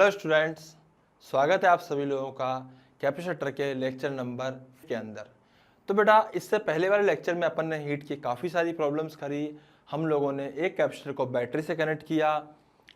Hello students, स्वागत है आप सभी लोगों का कैपेसिटर के लेक्चर नंबर के अंदर। तो बेटा, इससे पहले वाले लेक्चर में अपन ने हीट की काफ़ी सारी प्रॉब्लम्स करी। हम लोगों ने एक कैपेसिटर को बैटरी से कनेक्ट किया,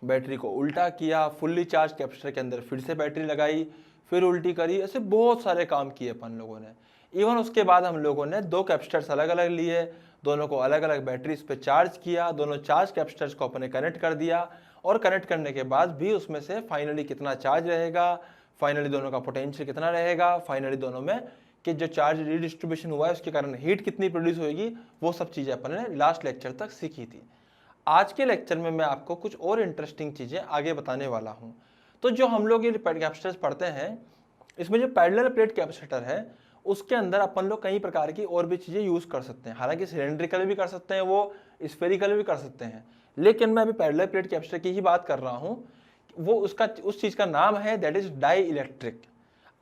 बैटरी को उल्टा किया, फुल्ली चार्ज कैपेसिटर के अंदर फिर से बैटरी लगाई, फिर उल्टी करी, ऐसे बहुत सारे काम किए अपन लोगों ने। इवन उसके बाद हम लोगों ने दो कैपेसिटर्स अलग अलग लिए, दोनों को अलग अलग बैटरीज पे चार्ज किया, दोनों चार्ज कैपेसिटर्स को अपने कनेक्ट कर दिया और कनेक्ट करने के बाद भी उसमें से फाइनली कितना चार्ज रहेगा, फाइनली दोनों का पोटेंशियल कितना रहेगा, फाइनली दोनों में कि जो चार्ज रिडिस्ट्रीब्यूशन हुआ है उसके कारण हीट कितनी प्रोड्यूस होगी, वो सब चीज़ें अपन ने लास्ट लेक्चर तक सीखी थी। आज के लेक्चर में मैं आपको कुछ और इंटरेस्टिंग चीज़ें आगे बताने वाला हूँ। तो जो हम लोग ये कैपेसिटर्स पढ़ते हैं, इसमें जो पैरेलल प्लेट कैपेसिटर है उसके अंदर अपन लोग कई प्रकार की और भी चीज़ें यूज़ कर सकते हैं। हालांकि सिलेंड्रिकल भी कर सकते हैं, वो स्फेरिकल भी कर सकते हैं, लेकिन मैं अभी पैरेलल प्लेट कैपेसिटर की ही बात कर रहा हूँ। वो उस चीज़ का नाम है दैट इज डाई इलेक्ट्रिक।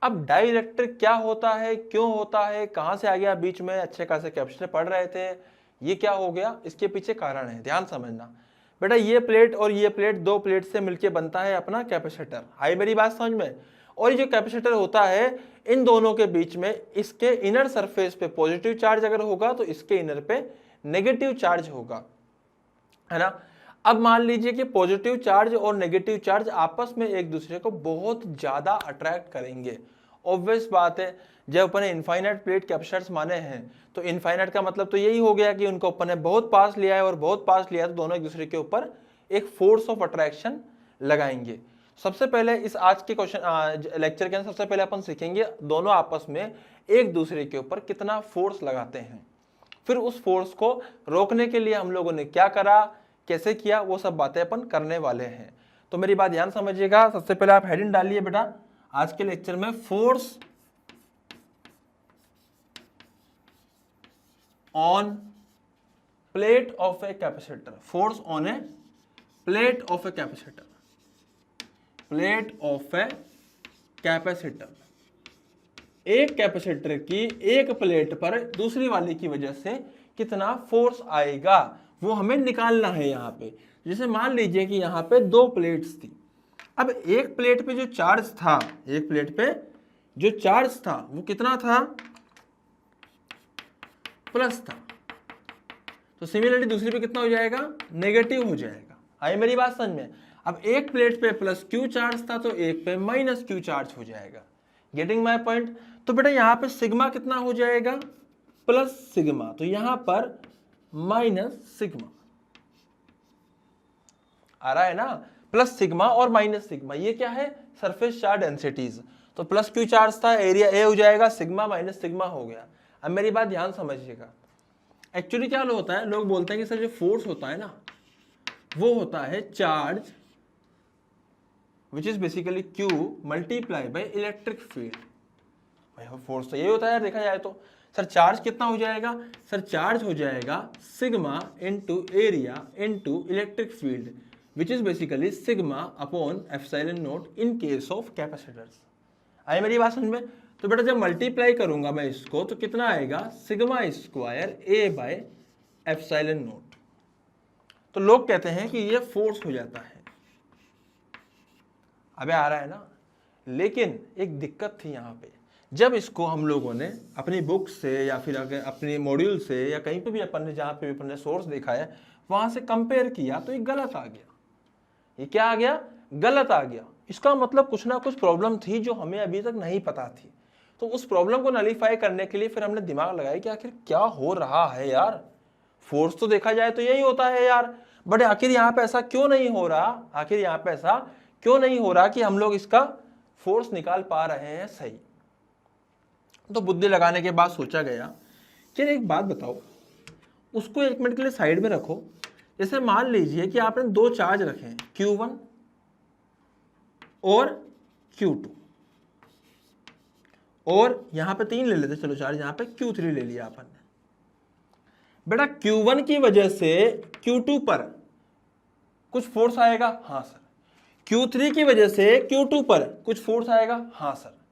अब डाई इलेक्ट्रिक क्या होता है, क्यों होता है, कहाँ से आ गया, बीच में अच्छे खासे कैपेसिटर पढ़ रहे थे, ये क्या हो गया, इसके पीछे कारण है, ध्यान समझना बेटा। ये प्लेट और ये प्लेट, दो प्लेट से मिलकर बनता है अपना कैपेसिटर। आई मेरी बात समझ में? और ये जो कैपेसिटर होता है, इन दोनों के बीच में इसके इनर सरफेस पे पॉजिटिव चार्ज अगर होगा तो इसके इनर पे नेगेटिव चार्ज होगा, है ना। अब मान लीजिए कि पॉजिटिव चार्ज और नेगेटिव चार्ज आपस में एक दूसरे को बहुत ज्यादा अट्रैक्ट करेंगे। ऑब्वियस बात है, जब अपन ने इनफाइनाइट प्लेट कैपेसिटर्स माने हैं तो इनफाइनाइट का मतलब तो यही हो गया कि उनको अपन ने बहुत पास लिया है, और बहुत पास लिया तो दोनों एक दूसरे के ऊपर एक फोर्स ऑफ अट्रैक्शन लगाएंगे। सबसे पहले इस आज के क्वेश्चन लेक्चर के अंदर सबसे पहले अपन सीखेंगे दोनों आपस में एक दूसरे के ऊपर कितना फोर्स लगाते हैं, फिर उस फोर्स को रोकने के लिए हम लोगों ने क्या करा, कैसे किया, वो सब बातें अपन करने वाले हैं। तो मेरी बात ध्यान समझिएगा। सबसे पहले आप हेडिंग डालिए बेटा आज के लेक्चर में, force on plate of a capacitor. Force on A plate of a capacitor, plate of a capacitor. एक कैपेसिटर की एक प्लेट पर दूसरी वाली की वजह से कितना फोर्स आएगा वो हमें निकालना है। यहां पे जैसे मान लीजिए कि यहां पे दो प्लेट्स थी। अब एक प्लेट पे जो चार्ज था, एक प्लेट पे जो चार्ज था वो कितना था, प्लस था। तो सिमिलरली दूसरी पे कितना हो जाएगा, नेगेटिव हो जाएगा। आई मेरी बात समझ में? अब एक प्लेट पे प्लस क्यू चार्ज था तो एक पे माइनस क्यू चार्ज हो जाएगा। Getting my point? तो बेटा यहां पे सिग्मा कितना हो जाएगा, प्लस सिग्मा, तो यहां पर माइनस सिग्मा आ रहा है ना। प्लस सिग्मा और माइनस सिग्मा, ये क्या है, सरफेस चार्ज डेंसिटीज। तो प्लस क्यू चार्ज था, एरिया ए हो जाएगा, सिग्मा माइनस सिग्मा हो गया। अब मेरी बात ध्यान समझिएगा। एक्चुअली क्या होता है, लोग बोलते हैं कि सर जो फोर्स होता है ना वो होता है charge which is basically Q multiply by electric field. भाई फोर्स तो यही होता है यार, देखा जाए तो। सर चार्ज कितना हो जाएगा, सर चार्ज हो जाएगा sigma into area into electric field which is basically sigma upon epsilon naught in case of capacitors. I मेरी बात समझ में? तो बेटा जब मल्टीप्लाई करूंगा मैं इसको तो कितना आएगा, sigma square A by epsilon not. तो लोग कहते हैं कि ये फोर्स हो जाता है। अबे आ रहा है ना, लेकिन एक दिक्कत थी यहाँ पे। जब इसको हम लोगों ने अपनी बुक से या फिर अपने मॉड्यूल से या कहीं पे भी अपन ने जहाँ पे भी अपन ने सोर्स देखा है वहां से कंपेयर किया तो ये गलत आ गया। ये क्या आ गया, गलत आ गया। इसका मतलब कुछ ना कुछ प्रॉब्लम थी जो हमें अभी तक नहीं पता थी। तो उस प्रॉब्लम को नलीफाई करने के लिए फिर हमने दिमाग लगाया कि आखिर क्या हो रहा है यार। फोर्स तो देखा जाए तो यही होता है यार, बट आखिर यहाँ पे ऐसा क्यों नहीं हो रहा, आखिर यहाँ पे ऐसा क्यों नहीं हो रहा कि हम लोग इसका फोर्स निकाल पा रहे हैं सही। तो बुद्धि लगाने के बाद सोचा गया कि एक बात बताओ, उसको एक मिनट के लिए साइड में रखो। जैसे मान लीजिए कि आपने दो चार्ज रखे हैं, Q1 और Q2, और यहां पे तीन ले लेते चलो चार्ज, यहां पे Q3 ले लिया अपन ने। बेटा Q1 की वजह से Q2 पर कुछ फोर्स आएगा, हाँ सर। Q3 की वजह से Q2 पर कुछ फोर्स आएगा, हाँ सर।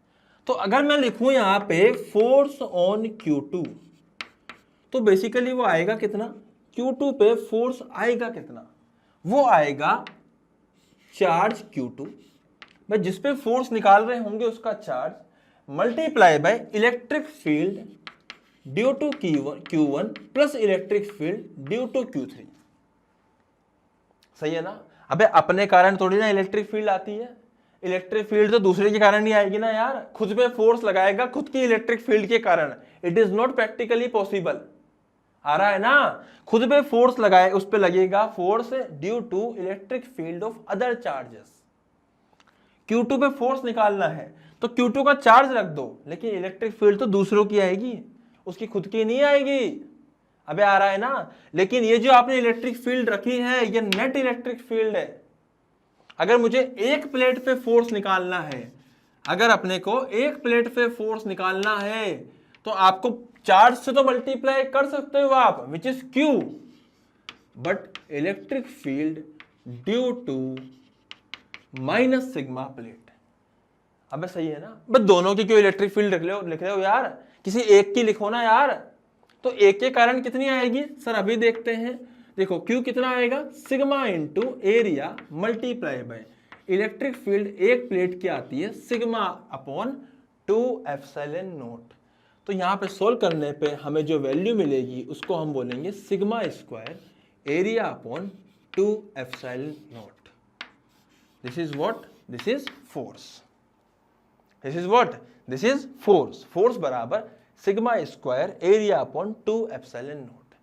तो अगर मैं लिखूं यहां पे फोर्स ऑन Q2 तो बेसिकली वो आएगा कितना, Q2 पे फोर्स आएगा कितना, वो आएगा चार्ज Q2 भाई जिस पे फोर्स निकाल रहे होंगे उसका charge multiply by electric field due to Q1 plus electric field due to Q3। सही है ना। अबे अपने कारण थोड़ी ना इलेक्ट्रिक फील्ड आती है, इलेक्ट्रिक फील्ड तो दूसरे के कारण नहीं आएगी ना यार, खुद पे फोर्स लगाएगा खुद की इलेक्ट्रिक फील्ड के कारण। It is not practically possible. आ रहा है ना, खुद पे फोर्स लगाए, उस पे लगेगा force due to electric field of other charges. Q2 पे फोर्स निकालना है तो Q2 का चार्ज रख दो, लेकिन इलेक्ट्रिक फील्ड तो दूसरों की आएगी, उसकी खुद की नहीं आएगी। अबे आ रहा है ना। लेकिन ये जो आपने इलेक्ट्रिक फील्ड रखी है ये नेट इलेक्ट्रिक फील्ड है। अगर मुझे एक प्लेट पे फोर्स निकालना है, अगर अपने को एक प्लेट पे फोर्स निकालना है तो आपको चार्ज से तो मल्टीप्लाई कर सकते हो आप, which is Q, but electric field due to minus sigma plate. अबे सही है ना। बस दोनों की क्यों इलेक्ट्रिक फील्ड लिख रहे हो यार, किसी एक की लिखो ना यार। तो एक के कारण कितनी आएगी सर, अभी देखते हैं। देखो Q कितना आएगा, sigma into area multiply by electric field एक प्लेट की आती है सिग्मा अपॉन 2 एप्सिलॉन नॉट। तो यहाँ पे सोल्व करने पे हमें जो वैल्यू मिलेगी उसको हम बोलेंगे sigma square area upon 2 epsilon naught. This is what, this is force. This is what, this is force. Force बराबर sigma square area upon 2 epsilon naught.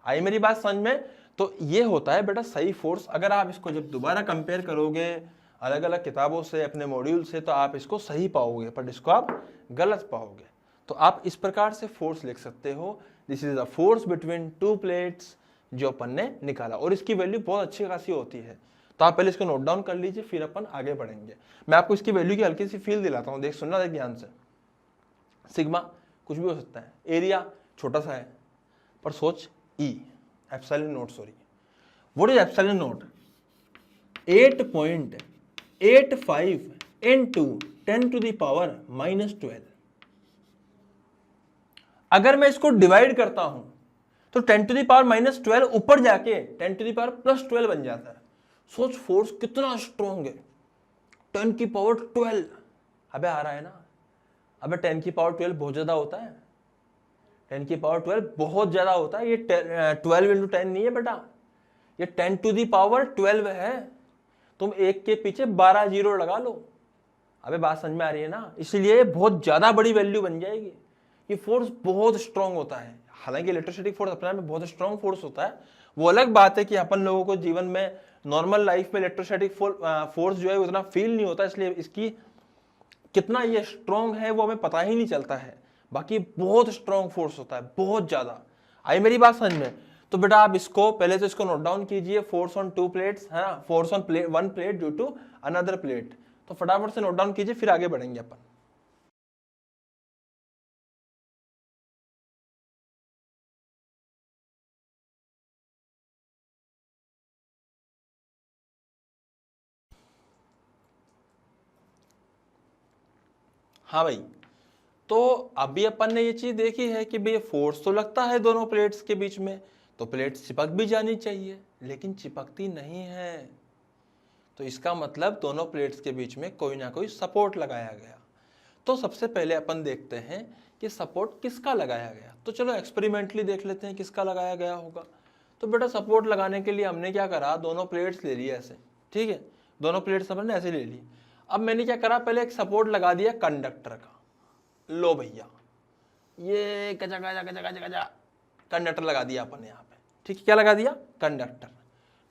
I मेरी बात समझ में। तो ये होता है बेटा सही फोर्स। अगर आप इसको जब दोबारा कंपेयर करोगे अलग अलग किताबों से, अपने मॉड्यूल से, तो आप इसको सही पाओगे, पर इसको आप गलत पाओगे। तो आप इस प्रकार से फोर्स लिख सकते हो, this is a force between two plates, जो अपन ने निकाला। और इसकी वैल्यू बहुत अच्छी खासी होती है, तो आप पहले इसको नोट डाउन कर लीजिए, फिर अपन आगे बढ़ेंगे। मैं आपको इसकी वैल्यू की हल्की सी फील दिलाता हूँ, देख सुनना देख ध्यान से। सिग्मा कुछ भी हो सकता है, एरिया छोटा सा है, पर सोच ई epsilon naught, sorry what is epsilon naught, 8.85 into 10 to the power -12। अगर मैं इसको डिवाइड करता हूं तो 10 to the power -12 ऊपर जाके 10 to the power +12 बन जाता है। सोच फोर्स कितना स्ट्रॉन्ग है, 10 की पावर 12। अबे आ रहा है ना। अबे 10 की पावर 12 बहुत ज्यादा होता है, 10 की पावर 12 बहुत ज्यादा होता है। ये 12 × 10 नहीं है बेटा, ये 10 to the power 12 है। तुम एक के पीछे 12 जीरो लगा लो। अबे बात समझ में आ रही है ना। इसलिए बहुत ज्यादा बड़ी वैल्यू बन जाएगी। ये फोर्स बहुत स्ट्रांग होता है। हालांकि इलेक्ट्रोस्टैटिक फोर्स अपने में बहुत स्ट्रांग फोर्स होता है, वो अलग बात है कि अपन लोगों को जीवन में नॉर्मल लाइफ में इलेक्ट्रोस्टैटिक फोर्स जो है उतना फील नहीं होता, इसलिए इसकी कितना ये स्ट्रांग है वो हमें पता ही नहीं चलता है। बाकी बहुत स्ट्रांग फोर्स होता है, बहुत ज्यादा। आई मेरी बात समझ में। तो बेटा आप इसको पहले तो इसको नोट डाउन कीजिए, फोर्स ऑन 2 प्लेट्स है ना, force on one plate due to another plate. तो फटाफट से नोट डाउन कीजिए, फिर आगे बढ़ेंगे अपन। हाँ भाई, तो अभी अपन ने ये चीज देखी है कि भाई फोर्स तो लगता है दोनों प्लेट्स के बीच में, तो प्लेट्स चिपक भी जानी चाहिए, लेकिन चिपकती नहीं है। तो इसका मतलब दोनों प्लेट्स के बीच में कोई ना कोई सपोर्ट लगाया गया। तो सबसे पहले अपन देखते हैं कि सपोर्ट किसका लगाया गया। तो चलो एक्सपेरिमेंटली देख लेते हैं किसका लगाया गया होगा। तो बेटा सपोर्ट लगाने के लिए हमने क्या करा, दोनों प्लेट्स ले लिए ऐसे, ठीक है, दोनों प्लेट्स अपन ने ऐसे ले ली। अब मैंने क्या करा, पहले एक सपोर्ट लगा दिया कंडक्टर का। लो भैया, ये गजा गजा गजा गजा गजा कंडक्टर लगा दिया अपन यहाँ पे, ठीक है। क्या लगा दिया, कंडक्टर,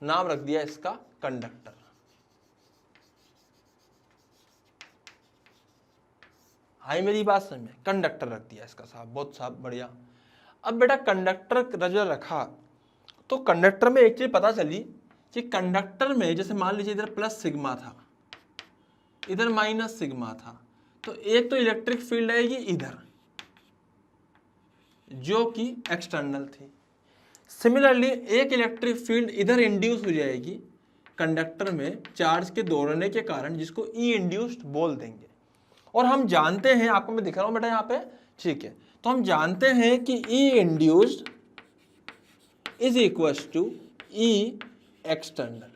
नाम रख दिया इसका कंडक्टर। आई मेरी बात समझ में, कंडक्टर रख दिया इसका साहब, बहुत साहब बढ़िया। अब बेटा कंडक्टर जो रखा, तो कंडक्टर में एक चीज पता चली कि कंडक्टर में जैसे मान लीजिए इधर प्लस सिग्मा था, इधर माइनस सिग्मा था, तो एक तो इलेक्ट्रिक फील्ड आएगी इधर जो कि एक्सटर्नल थी। सिमिलरली एक इलेक्ट्रिक फील्ड इधर इंड्यूस हो जाएगी कंडक्टर में चार्ज के दौड़ने के कारण, जिसको ई इंड्यूस्ड बोल देंगे। और हम जानते हैं, आपको मैं दिख रहा हूं बेटा यहाँ पे, ठीक है, तो हम जानते हैं कि E induced is equal to E external.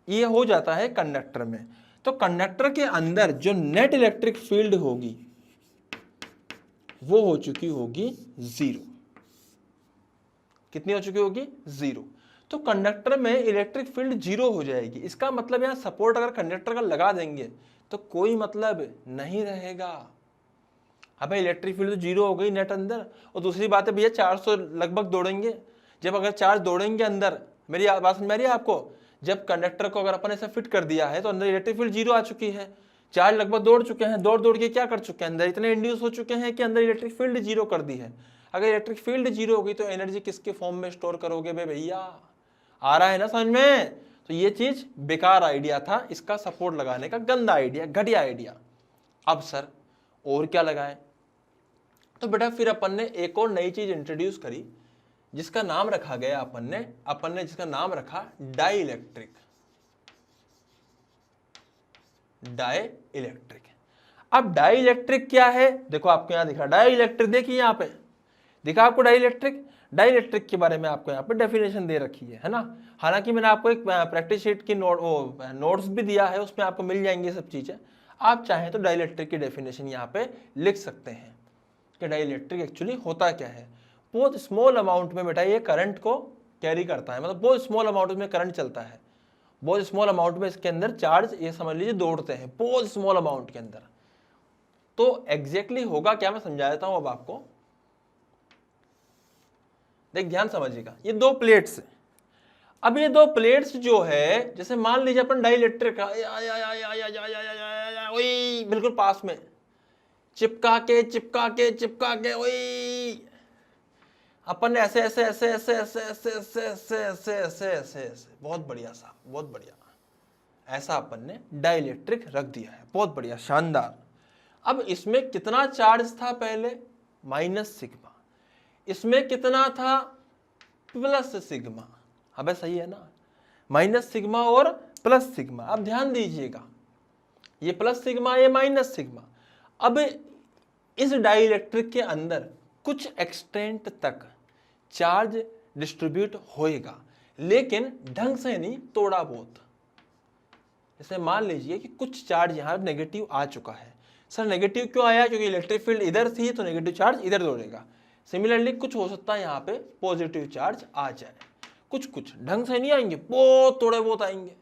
ये हो जाता है कंडक्टर में। तो कंडक्टर के अंदर जो नेट इलेक्ट्रिक फील्ड होगी वो हो चुकी होगी 0। कितनी हो चुकी होगी? 0। तो कंडक्टर में इलेक्ट्रिक फील्ड 0 हो जाएगी। इसका मतलब यहां सपोर्ट अगर कंडक्टर का लगा देंगे तो कोई मतलब नहीं रहेगा। अबे इलेक्ट्रिक फील्ड तो 0 हो गई नेट अंदर। और दूसरी बात है भैया, चार्ज तो लगभग दौड़ेंगे। जब अगर चार्ज दौड़ेंगे अंदर, मेरी बात समझ में आ रही है आपको? जब कंडक्टर को अगर अपन ऐसा फिट कर दिया है तो अंदर इलेक्ट्रिक फील्ड 0 आ चुकी है, चार्ज लगभग दौड़ चुके हैं, दौड़ के क्या कर चुके हैं, अंदर इतने इंड्यूस हो चुके हैं कि अंदर इलेक्ट्रिक फील्ड 0 कर दी है। अगर इलेक्ट्रिक फील्ड 0 होगी तो एनर्जी किसके फॉर्म में स्टोर करोगे बे भैया? आ रहा है ना समझ में? तो ये चीज बेकार आइडिया था, इसका सपोर्ट लगाने का गंदा आइडिया, घटिया आइडिया। अब सर और क्या लगाएं? तो बेटा फिर अपन ने एक और नई चीज इंट्रोड्यूस करी जिसका नाम रखा गया अपन ने जिसका नाम रखा डाई इलेक्ट्रिक। Dielectric. अब डाई इलेक्ट्रिक क्या है? देखो आपको यहां दिखा डाई इलेक्ट्रिक, देखिए यहां पे दिखा आपको डाई इलेक्ट्रिक। डाई इलेक्ट्रिक के बारे में आपको यहाँ पे डेफिनेशन दे रखी है ना। हालांकि मैंने आपको एक प्रैक्टिस शीट की नोट्स भी दिया है, उसमें आपको मिल जाएंगी सब चीजें। आप चाहें तो डाई इलेक्ट्रिक की डेफिनेशन यहाँ पे लिख सकते हैं कि डाई इलेक्ट्रिक एक्चुअली होता क्या है। बहुत स्मॉल अमाउंट में बेटा ये करंट को कैरी करता है, मतलब बहुत स्मॉल अमाउंट में करंट चलता है, बहुत स्मॉल अमाउंट में इसके अंदर चार्ज ये समझ लीजिए दौड़ते हैं, बहुत स्मॉल अमाउंट के अंदर। तो एग्जैक्टली होगा क्या मैं समझा देता हूं अब आपको। देख ध्यान समझिएगा, ये दो प्लेट्स है। अब ये दो प्लेट्स जो है, जैसे मान लीजिए अपन डाई इलेक्ट्रिक बिल्कुल पास में चिपका के ओई अपन ने ऐसे ऐसे ऐसे ऐसे ऐसे ऐसे ऐसे ऐसे ऐसे ऐसे ऐसे ऐसे बहुत बढ़िया सा, बहुत बढ़िया, ऐसा अपन ने डाई इलेक्ट्रिक रख दिया है, बहुत बढ़िया, शानदार। अब इसमें कितना चार्ज था पहले? Minus sigma. इसमें कितना था? Plus sigma. अबे सही है ना, माइनस सिग्मा और प्लस सिग्मा। अब ध्यान दीजिएगा, ये प्लस सिग्मा, ये माइनस सिग्मा। अब इस डाई इलेक्ट्रिक के अंदर कुछ एक्सटेंट तक चार्ज डिस्ट्रीब्यूट होएगा, लेकिन ढंग से नहीं, थोड़ा बहुत। जैसे मान लीजिए कि कुछ चार्ज यहाँ नेगेटिव आ चुका है। सर नेगेटिव क्यों आया? क्योंकि इलेक्ट्रिक फील्ड इधर थी तो नेगेटिव चार्ज इधर दौड़ेगा। सिमिलरली कुछ हो सकता है यहाँ पे पॉजिटिव चार्ज आ जाए, कुछ ढंग से नहीं आएंगे, बहुत थोड़े बहुत आएंगे,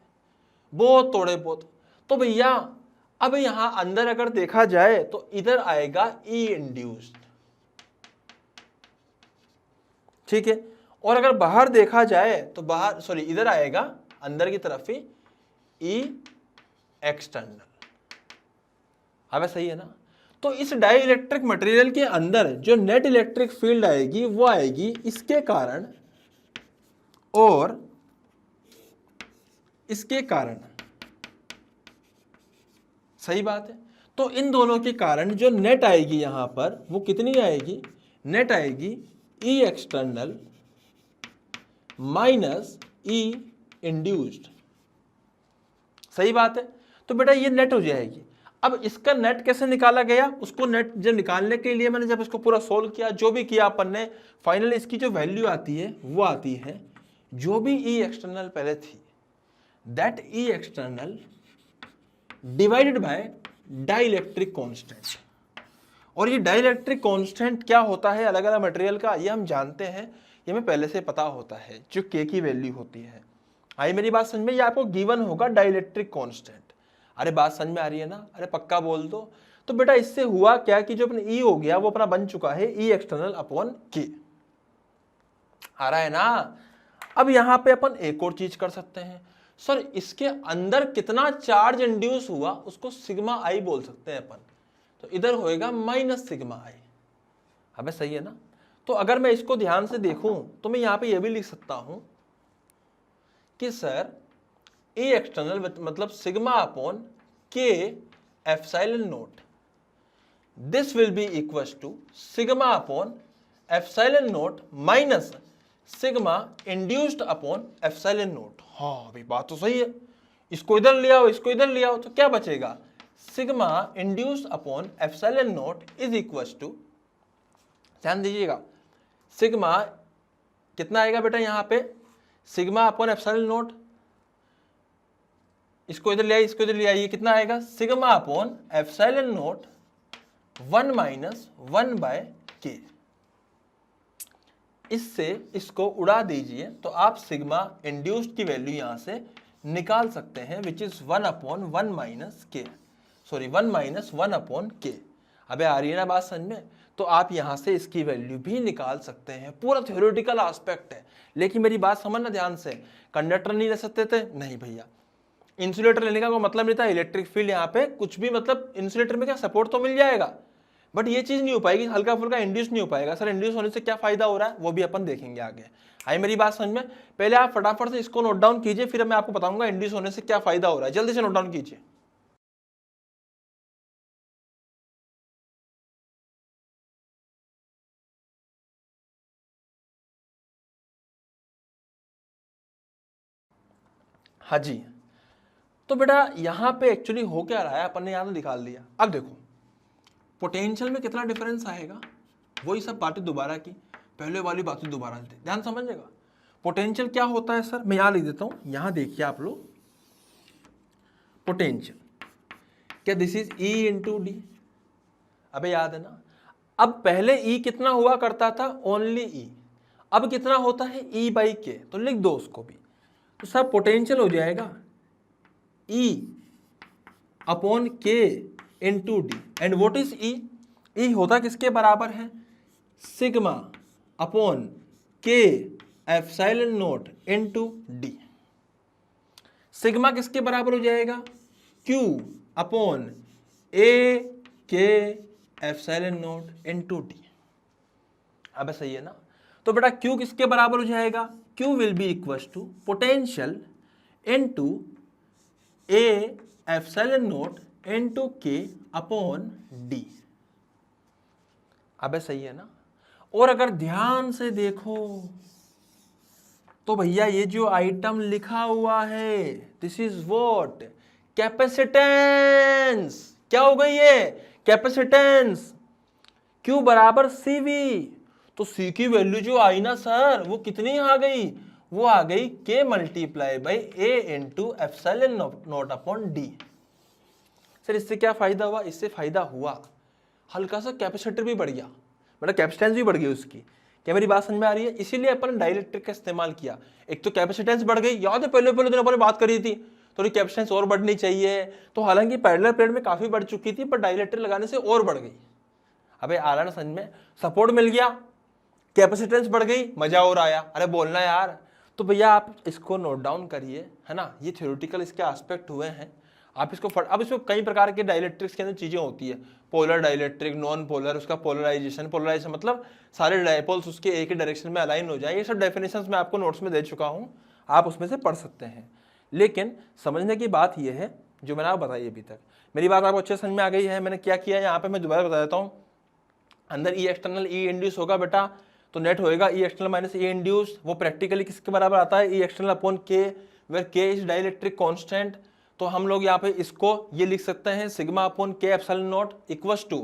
बहुत थोड़े बहुत। तो भैया अब यहां अंदर अगर देखा जाए तो इधर आएगा ई इंड्यूस्ड, ठीक है। और अगर बाहर देखा जाए तो बाहर सॉरी इधर आएगा अंदर की तरफ ही ई एक्सटर्नल। अब सही है ना। तो इस डाई इलेक्ट्रिक मटेरियल के अंदर जो नेट इलेक्ट्रिक फील्ड आएगी वो आएगी इसके कारण और इसके कारण। सही बात है। तो इन दोनों के कारण जो नेट आएगी यहां पर वो कितनी आएगी? नेट आएगी ई एक्सटर्नल माइनस ई इंड्यूस्ड। सही बात है। तो बेटा ये नेट हो जाएगी। अब इसका नेट कैसे निकाला गया? उसको नेट जब निकालने के लिए मैंने जब इसको पूरा सोल्व किया, जो भी किया अपन ने, फाइनली इसकी जो वैल्यू आती है वो आती है जो भी ई एक्सटर्नल पहले थी, that E external divided by dielectric constant. और ये डाई इलेक्ट्रिक कॉन्स्टेंट क्या होता है अलग अलग मटेरियल का, ये हम जानते हैं, ये हमें पहले से पता होता है, जो के की वैल्यू होती है। आई मेरी बात समझ में? ये आपको गिवन होगा डाई इलेक्ट्रिक कॉन्स्टेंट। अरे बात समझ में आ रही है ना? अरे पक्का बोल दो। तो बेटा इससे हुआ क्या कि जो अपने ई हो गया वो अपना बन चुका है ई एक्सटर्नल अपॉन के। आ रहा है ना? अब यहां पे अपन एक और चीज कर सकते हैं, सर इसके अंदर कितना चार्ज इंड्यूस हुआ उसको सिग्मा आई बोल सकते हैं अपन। तो इधर होएगा माइनस सिग्मा आई। अबे सही है ना? तो अगर मैं इसको ध्यान से देखूं तो मैं यहां पे ये भी लिख सकता हूं कि सर ए एक्सटर्नल मतलब sigma upon K epsilon naught, this will be equal to sigma upon epsilon naught minus sigma induced upon epsilon naught. हाँ भाई बात तो सही है। इसको इधर ले आओ, इसको इधर ले आओ, तो क्या बचेगा? Sigma induced upon epsilon naught is equal to, ध्यान दीजिएगा, सिग्मा कितना आएगा बेटा यहां पे? सिग्मा अपॉन एप्सिलॉन नोट इसको इधर ले आइए, इसको इधर ले आइए, कितना आएगा sigma upon epsilon not 1 minus 1/k। इससे इसको उड़ा दीजिए तो आप सिग्मा इंड्यूस्ड की वैल्यू यहां से निकाल सकते हैं, विच इज 1 अपॉन 1 माइनस के, सॉरी 1 माइनस 1 अपॉन के। अबे आ रही है ना बात समझ में? तो आप यहां से इसकी वैल्यू भी निकाल सकते हैं। पूरा थ्योरेटिकल एस्पेक्ट है, लेकिन मेरी बात समझना ध्यान से। कंडक्टर नहीं ले सकते थे? नहीं भैया। इंसुलेटर लेने का कोई मतलब नहीं था। इलेक्ट्रिक फील्ड यहाँ पे कुछ भी, मतलब इंसुलेटर में क्या सपोर्ट तो मिल जाएगा, बट ये चीज नहीं हो पाएगी, हल्का फुल्का इंड्यूस नहीं हो पाएगा। सर इंड्यूस होने से क्या फायदा हो रहा है वो भी अपन देखेंगे आगे। आई मेरी बात समझ में? पहले आप फटाफट से इसको नोट डाउन कीजिए, फिर मैं आपको बताऊंगा इंड्यूस होने से क्या फायदा हो रहा है। जल्दी से नोट डाउन कीजिए। हाँ जी, तो बेटा यहां पे एक्चुअली हो क्या रहा है, अपन ने यहां तो निकाल दिया। अब देखो पोटेंशियल में कितना डिफरेंस आएगा, वही सब बातें दोबारा की, पहले वाली बातें दोबारा ध्यान समझिएगा। पोटेंशियल क्या होता है सर, मैं यहां लिख देता हूं, यहां देखिए आप लोग पोटेंशियल क्या, this is E into D. अबे याद है ना, अब पहले E कितना हुआ करता था, ओनली E, अब कितना होता है E/K, तो लिख दो उसको भी। तो सर पोटेंशियल हो जाएगा E upon K into D. And what is E? E होता किसके बराबर है, sigma upon K epsilon not into D. Sigma किसके बराबर हो जाएगा, Q upon AK epsilon not into D. अब सही है ना? तो बेटा Q किसके बराबर हो जाएगा, Q will be equal to potential into A epsilon naught into K upon D। अब सही है ना? और अगर ध्यान से देखो तो भैया ये जो आइटम लिखा हुआ है, दिस इज व्हाट, कैपेसिटेंस। क्या हो गई ये, कैपेसिटेंस। Q बराबर CV, तो C की वैल्यू जो आई ना सर, वो कितनी आ गई, वो आ गई K multiply by A into epsilon not upon D. Sir इससे क्या फायदा हुआ, इससे फायदा हुआ हल्का सा कैपेसिटर भी बढ़ गया, बेटा कैपेसिटेंस भी बढ़ गई उसकी। क्या मेरी बात समझ में आ रही है? इसीलिए अपन ने डाइलेक्ट्रिक का इस्तेमाल किया। एक तो कैपेसिटेंस बढ़ गई, याद है पहले दिन अपन ने बात करी थी, थोड़ी कैपेसिटेंस और बढ़नी चाहिए, तो हालांकि पैरेलल प्लेट में काफी बढ़ चुकी थी, पर डाइलेक्ट्रिक लगाने से और बढ़ गई। अबे आ रहा ना समझ में, सपोर्ट मिल गया, कैपेसिटेंस बढ़ गई, मजा और आया। अरे बोलना यार। तो भैया आप इसको नोट डाउन करिए, है ना, ये थ्योरेटिकल इसके एस्पेक्ट हुए हैं। आप इसको अब इसमें कई प्रकार के डाइलेक्ट्रिक्स के अंदर चीजें होती है, पोलर डाइलेक्ट्रिक, नॉन पोलर, उसका पोलराइजेशन, पोलराइजेशन मतलब सारे डायपोल्स उसके एक ही डायरेक्शन में अलाइन हो जाए। ये सब डेफिनेशंस मैं आपको नोट्स में दे चुका हूँ, आप उसमें से पढ़ सकते हैं। लेकिन समझने की बात यह है जो मैंने आपको बताई अभी तक, मेरी बात आपको अच्छे समझ में आ गई है। मैंने क्या किया यहाँ पे मैं दोबारा बता देता हूँ। अंदर E एक्सटर्नल E इंड्यूस होगा बेटा, तो नेट होएगा E external minus E induce. वो प्रैक्टिकली किसके बराबर आता है, E external upon K, where K is dielectric constant. तो हम लोग यहाँ पे इसको ये लिख सकते हैं sigma upon K epsilon naught equals to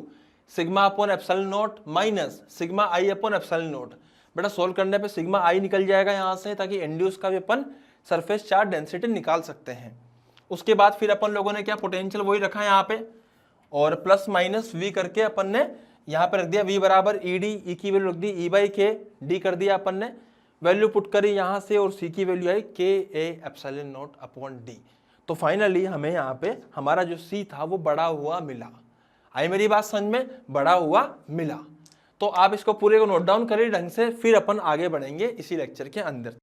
sigma upon epsilon naught minus sigma I upon epsilon naught. बेटा सोल्व करने पे सिग्मा I निकल जाएगा यहाँ से, ताकि इंड्यूस का भी अपन सरफेस चार्ज डेंसिटी निकाल सकते हैं। उसके बाद फिर अपन लोगों ने क्या, पोटेंशियल वही रखा है यहाँ पे, और प्लस माइनस V करके अपन ने यहाँ पे रख दिया V बराबर ED, E की वैल्यू रख दी E/K, D कर दिया अपन ने, वैल्यू पुट करी यहाँ से, और C की value I KA epsilon not upon D। तो फाइनली हमें यहाँ पे हमारा जो C था वो बड़ा हुआ मिला। आई मेरी बात समझ में, बड़ा हुआ मिला। तो आप इसको पूरे को नोट डाउन करिए ढंग से, फिर अपन आगे बढ़ेंगे इसी लेक्चर के अंदर।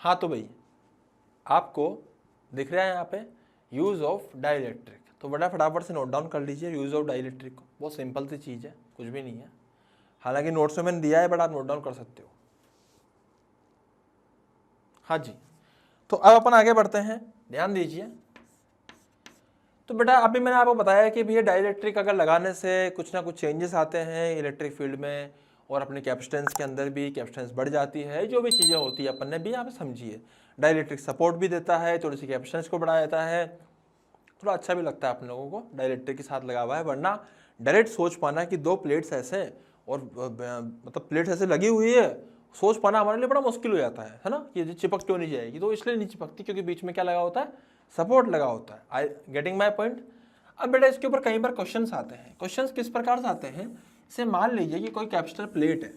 हाँ तो भाई आपको दिख रहा है यहाँ पे यूज ऑफ डाइलेक्ट्रिक, तो बड़ा फटाफट से नोट डाउन कर लीजिए यूज ऑफ डाइलेक्ट्रिक को। बहुत सिंपल सी चीज़ है, कुछ भी नहीं है, हालांकि नोट्स में मैंने दिया है, बट आप नोट डाउन कर सकते हो। हाँ जी, तो अब अपन आगे बढ़ते हैं, ध्यान दीजिए। तो बेटा अभी मैंने आपको बताया कि भैया डाइलेक्ट्रिक अगर लगाने से कुछ ना कुछ चेंजेस आते हैं इलेक्ट्रिक फील्ड में, और अपने कैपेसिटेंस के अंदर भी कैपेसिटेंस बढ़ जाती है, जो भी चीज़ें होती है अपन ने भी यहाँ पे समझिए। डाइलेक्ट्रिक सपोर्ट भी देता है, थोड़ी सी कैपेसिटेंस को बढ़ा देता है, थोड़ा अच्छा भी लगता है अपन लोगों को डाइलेक्ट्रिक के साथ लगा हुआ है, वरना डायरेक्ट सोच पाना कि दो प्लेट्स ऐसे हैं और मतलब प्लेट्स ऐसे लगी हुई है, सोच पाना हमारे लिए बड़ा मुश्किल हो जाता है ना, कि चिपक क्यों नहीं जाएगी। तो इसलिए नहीं चिपकती क्योंकि बीच में क्या लगा होता है, सपोर्ट लगा होता है। I getting my point. अब बेटा इसके ऊपर कई बार क्वेश्चंस आते हैं। क्वेश्चंस किस प्रकार से आते हैं, जैसे मान लीजिए कि कोई कैपेसिटर प्लेट है,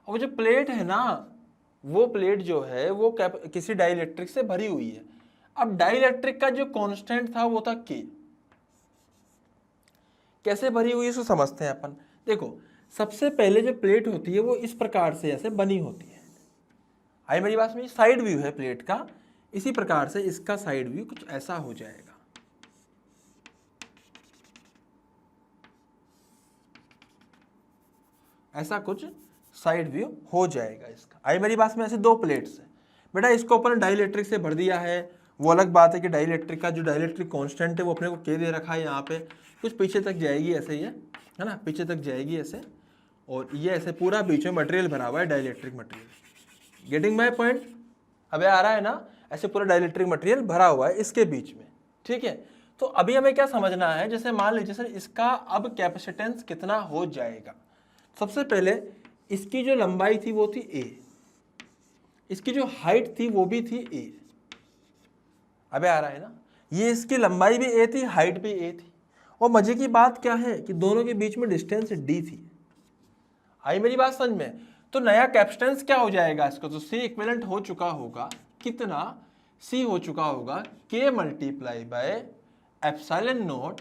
और वो जो प्लेट है ना, वो प्लेट जो है वो किसी डाइलेक्ट्रिक से भरी हुई है। अब डाइलेक्ट्रिक का जो कांस्टेंट था वो था के। कैसे भरी हुई है इसको समझते हैं अपन। देखो सबसे पहले जो प्लेट होती है वो इस प्रकार से ऐसे बनी होती है। आई मेरी बात में, साइड व्यू है प्लेट का, इसी प्रकार से इसका साइड व्यू कुछ ऐसा हो जाएगा। ऐसा कुछ साइड व्यू हो जाएगा इसका। आई मेरी बात में, ऐसे दो प्लेट्स है बेटा, इसको अपन डाइलेक्ट्रिक से भर दिया है। वो अलग बात है कि डाइलेक्ट्रिक का जो डाइलेक्ट्रिक कांस्टेंट है वो अपने को के दे रखा है यहाँ पे, कुछ पीछे तक जाएगी ऐसे ही है ना, पीछे तक जाएगी ऐसे, और ये ऐसे पूरा बीच में मटेरियल भरा हुआ है, dielectric material. Getting my point? अबे आ रहा है ना, ऐसे पूरा डाइलेक्ट्रिक मटेरियल भरा हुआ है इसके बीच में, ठीक है। तो अभी हमें क्या समझना है, जैसे मान लीजिए सर इसका अब कैपेसिटेंस कितना हो जाएगा। सबसे पहले इसकी जो लंबाई थी वो थी ए, इसकी जो हाइट थी वो भी थी ए। अबे आ रहा है ना, ये इसकी लंबाई भी ए थी, हाइट भी ए थी, और मजे की बात क्या है कि दोनों के बीच में डिस्टेंस डी थी। आई मेरी बात समझ में? तो नया कैपेसिटेंस क्या हो जाएगा इसका, तो सी इक्विवेलेंट हो चुका होगा कितना, सी हो चुका होगा के multiply by epsilon not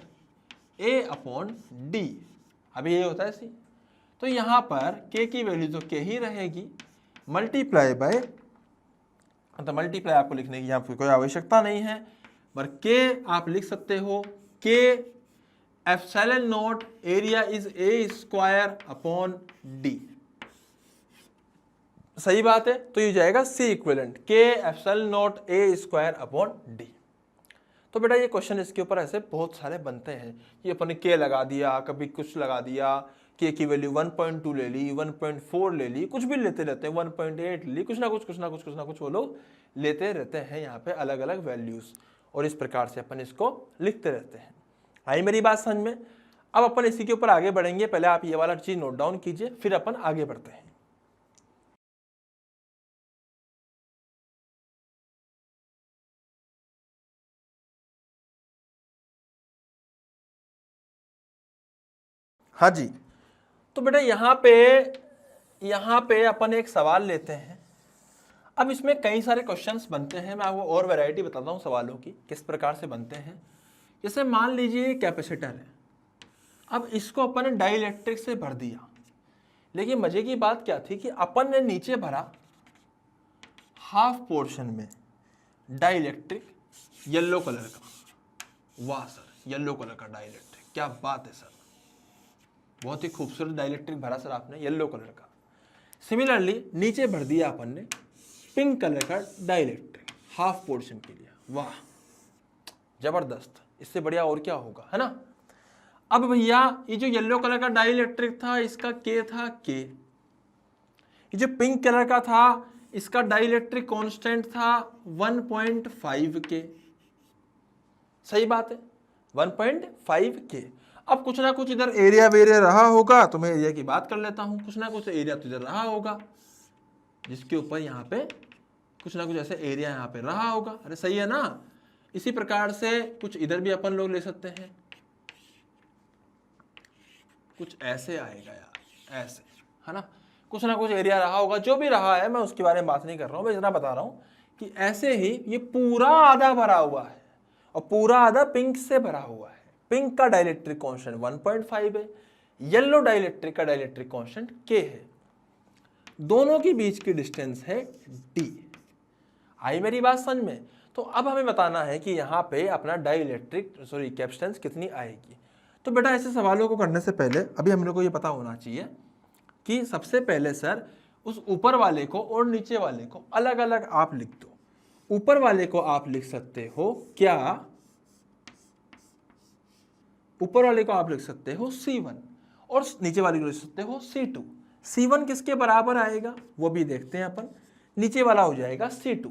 a upon D. अभी ये होता है सी, तो यहां पर के की वैल्यू तो के ही रहेगी, मल्टीप्लाई बाय, तो मल्टीप्लाई आपको लिखने की यहाँ पर कोई आवश्यकता नहीं है, पर के आप लिख सकते हो के epsilon not area is a square upon D. सही बात है, तो ये जाएगा सी इक्विवेलेंट के epsilon not a square upon D. तो बेटा ये क्वेश्चन इसके ऊपर ऐसे बहुत सारे बनते हैं, ये अपन ने के लगा दिया, कभी कुछ लगा दिया, के की वैल्यू 1.2 ले ली, 1.4 ले ली, कुछ भी लेते रहते हैं, 1.8 ले ली, कुछ ना कुछ वो लोग लेते रहते हैं यहाँ पे अलग अलग वैल्यूज, और इस प्रकार से अपन इसको लिखते रहते हैं। आई मेरी बात समझ में? अब अपन इसी के ऊपर आगे बढ़ेंगे, पहले आप ये वाला चीज नोट डाउन कीजिए, फिर अपन आगे बढ़ते हैं। हाँ जी, तो बेटा यहाँ पे अपन एक सवाल लेते हैं। अब इसमें कई सारे क्वेश्चंस बनते हैं, मैं आपको और वैरायटी बताता हूँ सवालों की किस प्रकार से बनते हैं। जैसे मान लीजिए कैपेसिटर है, अब इसको अपन ने डाइलेक्ट्रिक से भर दिया, लेकिन मजे की बात क्या थी कि अपन ने नीचे भरा हाफ पोर्शन में डाइलेक्ट्रिक येलो कलर का। वाह सर, येलो कलर का डाइलेक्ट्रिक, क्या बात है सर, बहुत ही खूबसूरत डाइलेक्ट्रिक भरा सर आपने येलो कलर का। सिमिलरली नीचे भर दिया अपन ने पिंक कलर का डाइलेक्ट्रिक हाफ पोर्शन के लिए। वाह जबरदस्त, इससे बढ़िया और क्या होगा, है ना। अब भैया ये जो येलो कलर का डाइलेक्ट्रिक था इसका के था के, ये जो पिंक कलर का था इसका डाइलेक्ट्रिक कांस्टेंट था 1.5 के। सही बात है, 1.5 के। अब कुछ ना कुछ इधर एरिया वेरिया रहा होगा, तो मैं एरिया की बात कर लेता हूं, कुछ ना कुछ एरिया तो इधर रहा होगा, जिसके ऊपर यहाँ पे कुछ ना कुछ ऐसे एरिया यहाँ पे रहा होगा। अरे सही है ना। इसी प्रकार से कुछ इधर भी अपन लोग ले सकते हैं, कुछ ऐसे आएगा यार, ऐसे, है ना, कुछ ना कुछ एरिया रहा होगा। जो भी रहा है मैं उसके बारे में बात नहीं कर रहा हूं, मैं इतना बता रहा हूं कि ऐसे ही ये पूरा आधा भरा हुआ है और पूरा आधा पिंक से भरा हुआ है। पिंक का डाइलेक्ट्रिक कांस्टेंट 1.5 है, येलो डाइलेक्ट्रिक का डाइलेक्ट्रिक कांस्टेंट के है, दोनों के बीच की डिस्टेंस है डी। आई मेरी बात समझ में? तो अब हमें बताना है कि यहाँ पे अपना कैपेसिटेंस कितनी आएगी। तो बेटा ऐसे सवालों को करने से पहले अभी हम लोग को ये पता होना चाहिए कि सबसे पहले सर उस ऊपर वाले को और नीचे वाले को अलग अलग आप लिख दो। ऊपर वाले को आप लिख सकते हो क्या, ऊपर वाले को आप लिख सकते हो C1 और नीचे वाले को लिख सकते हो C2। C1 किसके बराबर आएगा वो भी देखते हैं अपन, नीचे वाला हो जाएगा C2।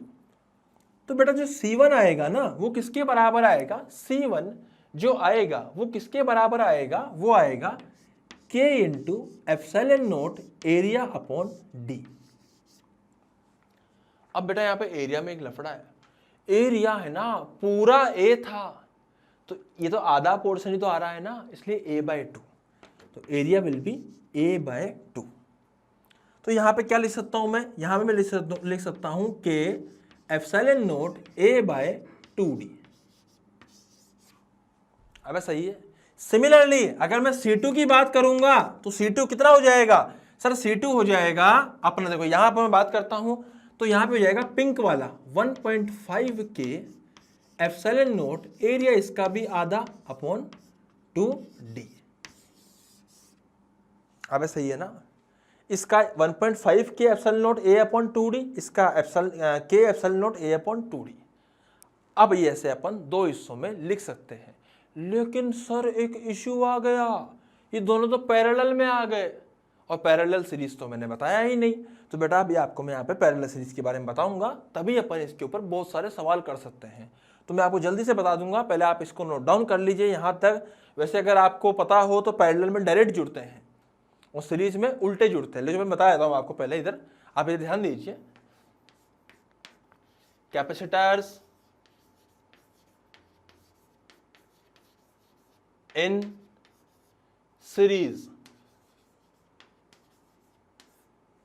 तो बेटा जो C1 आएगा ना वो किसके बराबर आएगा, C1 जो आएगा वो किसके बराबर आएगा, वो आएगा K into epsilon naught area upon D. अब बेटा यहाँ पे एरिया में एक लफड़ा है, एरिया है ना पूरा A था, तो ये तो आधा पोर्शन ही तो आ रहा है ना, इसलिए A/2, तो एरिया विल बी A/2। तो यहाँ पे क्या लिख सकता हूँ मैं, यहाँ पे मैं लिख सकता हूँ K एप्सिलॉन नोट A/2D। अब सही है। सिमिलरली अगर मैं C2 की बात करूंगा तो C2 कितना हो जाएगा सर, C2 हो जाएगा अपना, देखो यहां पर मैं बात करता हूं तो यहां पे हो जाएगा पिंक वाला 1.5 K एप्सिलॉन नोट एरिया इसका भी आधा अपॉन 2D। अब सही है ना, इसका 1.5 K epsilon note A upon 2D, इसका K epsilon note A upon 2D। अब ये ऐसे अपन दो हिस्सों में लिख सकते हैं, लेकिन सर एक इश्यू आ गया, ये दोनों तो पैरेलल में आ गए, और पैरेलल सीरीज तो मैंने बताया ही नहीं। तो बेटा अभी आपको मैं यहाँ पे पैरेलल सीरीज के बारे में बताऊंगा, तभी अपन इसके ऊपर बहुत सारे सवाल कर सकते हैं। तो मैं आपको जल्दी से बता दूंगा, पहले आप इसको नोट डाउन कर लीजिए यहाँ तक। वैसे अगर आपको पता हो तो पैरेलल में डायरेक्ट जुड़ते हैं और सीरीज में उल्टे जुड़ते हैं, लेकिन मैं बता देता हूँ आपको पहले। इधर आप इधर ध्यान दीजिए, कैपेसिटर्स इन सीरीज,